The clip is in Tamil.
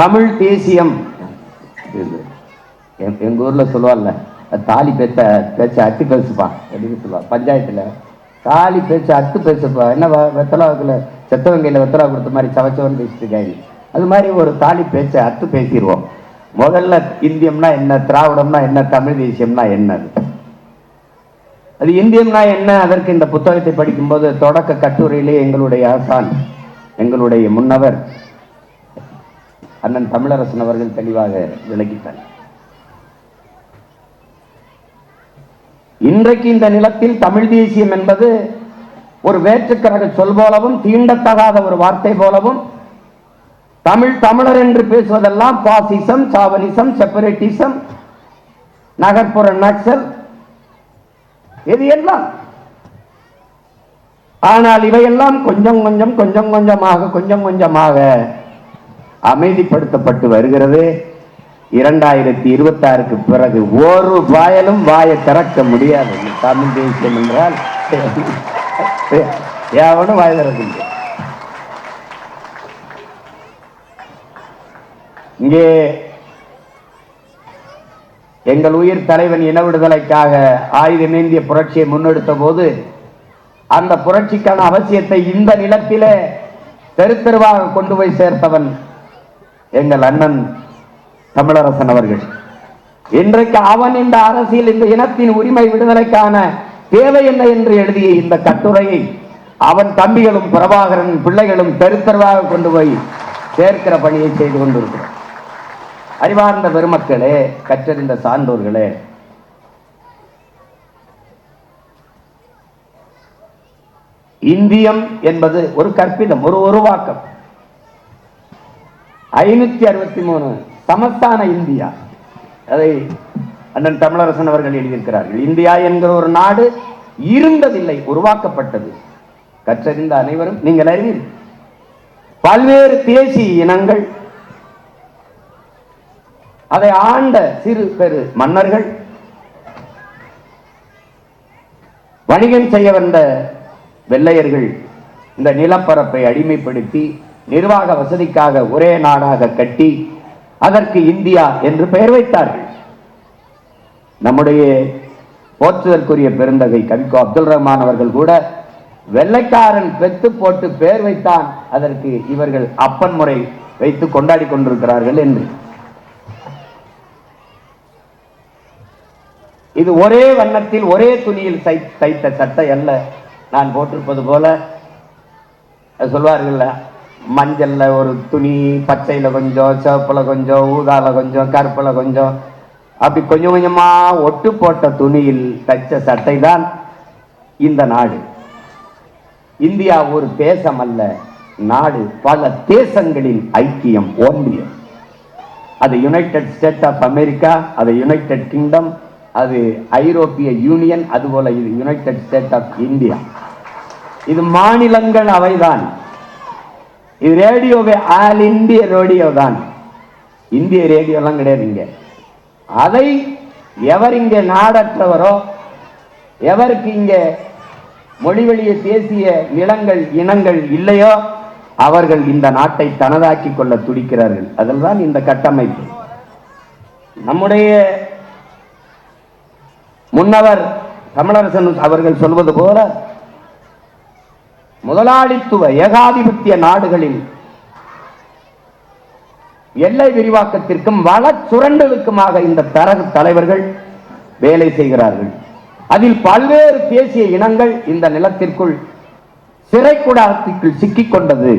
தமிழ் தேசியம் எங்க ஊர்ல சொல்லுவார்ல, தாலி பேச்ச அட்டு பேசுப்பான் அப்படின்னு சொல்லுவான். பஞ்சாயத்துல தாலி பேச்ச அட்டு பேசுப்பா, என்ன வெத்தலாவுக்குள்ள செத்தவங்கையில வெத்தலா கொடுத்த மாதிரி சவச்சவன் பேசிட்டு இருக்காங்க. அது மாதிரி ஒரு தாலி பேச்ச அட்டு பேசிடுவோம். முதல்ல இந்தியம்னா என்ன, திராவிடம்னா என்ன, தமிழ் தேசியம்னா என்ன? அது இந்தியம்னா என்ன? அதற்கு இந்த புத்தகத்தை படிக்கும்போது தொடக்க கட்டுரையிலே எங்களுடைய ஆசான், எங்களுடைய முன்னவர் அண்ணன் தமிழரசன் அவர்கள் தெளிவாக விளக்கிட்டார். இன்றைக்கு இந்த நிலத்தில் தமிழ் தேசியம் என்பது ஒரு வேற்றுக்கரக சொல் போலவும், தீண்டத்தகாத ஒரு வார்த்தை போலவும், தமிழர் என்று பேசுவதெல்லாம் பாசிசம், சாவனிசம், செப்பரேட்டிசம், நகர்ப்புற நக்சல், இது எல்லாம். ஆனால் இவையெல்லாம் கொஞ்சம் கொஞ்சமாக அமைதிப்படுத்தப்பட்டு வருகிறது. 2026க்கு பிறகு ஒரு வாயலும் வாயை திறக்க முடியாது. தமிழ் தேசியம் என்றால் எவனும் வாய் திறக்க முடியாது. இங்கே எங்கள் உயிர் தலைவன் இன விடுதலைக்காக ஆயுதமேந்திய புரட்சியை முன்னெடுத்த போது அந்த புரட்சிக்கான அவசியத்தை இந்த நிலத்திலே தெரு தெருவாக கொண்டு போய் சேர்த்தவன் எங்கள் அண்ணன் தமிழரசன் அவர்கள். இன்றைக்கு அவன் இந்த அரசியல், இந்த இனத்தின் உரிமை விடுதலைக்கான தேவை என்ன என்று எழுதிய இந்த கட்டுரையை அவன் தம்பிகளும் பிரபாகரன் பிள்ளைகளும் தெரு தெருவாக கொண்டு போய் சேர்க்கிற பணியை செய்து கொண்டிருக்கிறார். அறிவார்ந்த பெருமக்களே, கற்றறிந்த சான்றோர்களே, இந்தியம் என்பது ஒரு கற்பிதம், ஒரு உருவாக்கம். 563 சமஸ்தான இந்தியா, அதை அண்ணன் தமிழரசன் அவர்கள் எழுதியிருக்கிறார்கள். இந்தியா என்கிற ஒரு நாடு இருந்ததில்லை, உருவாக்கப்பட்டது. கற்றறிந்த அனைவரும் நீங்கள் அறிவீர்கள். பல்வேறு தேசிய இனங்கள், அதை ஆண்ட சிறு பெரு மன்னர்கள், வணிகம் செய்ய வந்த வெள்ளையர்கள் இந்த நிலப்பரப்பை அடிமைப்படுத்தி நிர்வாக வசதிக்காக ஒரே நாடாக கட்டி அதற்கு இந்தியா என்று பெயர் வைத்தார்கள். நம்முடைய போற்றுதற்குரிய பெருந்தகை கவிக்கோ அப்துல் ரஹ்மான் அவர்கள் கூட வெள்ளைக்காரன் பெத்து போட்டு பெயர் வைத்தான், அதற்கு இவர்கள் அப்பன் முறை வைத்து கொண்டாடி கொண்டிருக்கிறார்கள் என்று. இது ஒரே வண்ணத்தில் ஒரே துணியில் தைத்த சட்டை அல்ல. நான் போட்டிருப்பது போல சொல்வார்கள், மஞ்சள்ல ஒரு துணி, பச்சையில கொஞ்சம், சிவப்புல கொஞ்சம், ஊதால கொஞ்சம், கருப்புல கொஞ்சம், அப்படி கொஞ்சம் கொஞ்சமா ஒட்டு போட்ட துணியில் தைச்ச சட்டை தான் இந்த நாடு. இந்தியா ஒரு தேசம் அல்ல, நாடு. பல தேசங்களின் ஐக்கியம், ஒன்றியம். அது யுனைடெட் ஸ்டேட் ஆஃப் அமெரிக்கா, அது யுனைடெட் கிங்டம், அது ஐரோப்பிய யூனியன், அதுபோல இது யுனைடெட் ஸ்டேட் ஆஃப் இந்தியா. இது மாநிலங்கள் அவைதான். இது ரேடியோவே ஆல் இந்திய ரேடியோ தான். இந்திய ரேடியோ எல்லாம் கிடையாது இங்க. அதை எவர் இங்கே நாடற்றவரோ, எவருக்கு இங்கே மொழிவழிய தேசிய நிலங்கள் இனங்கள் இல்லையோ, அவர்கள் இந்த நாட்டை தனதாக்கி கொள்ள துடிக்கிறார்கள். அதில்தான் இந்த கட்டமைப்பு. நம்முடைய முன்னவர் தமிழரசன் அவர்கள் சொல்வது போல, முதலாளித்துவ ஏகாதிபத்திய நாடுகளில் எல்லை விரிவாக்கத்திற்கும் வள சுரண்டலுக்குமாக இந்த தரகு தலைவர்கள் வேலை செய்கிறார்கள். அதில் பல்வேறு தேசிய இனங்கள் இந்த நிலத்திற்குள் சிறைக்கூடத்திற்குள் சிக்கிக் கொண்டது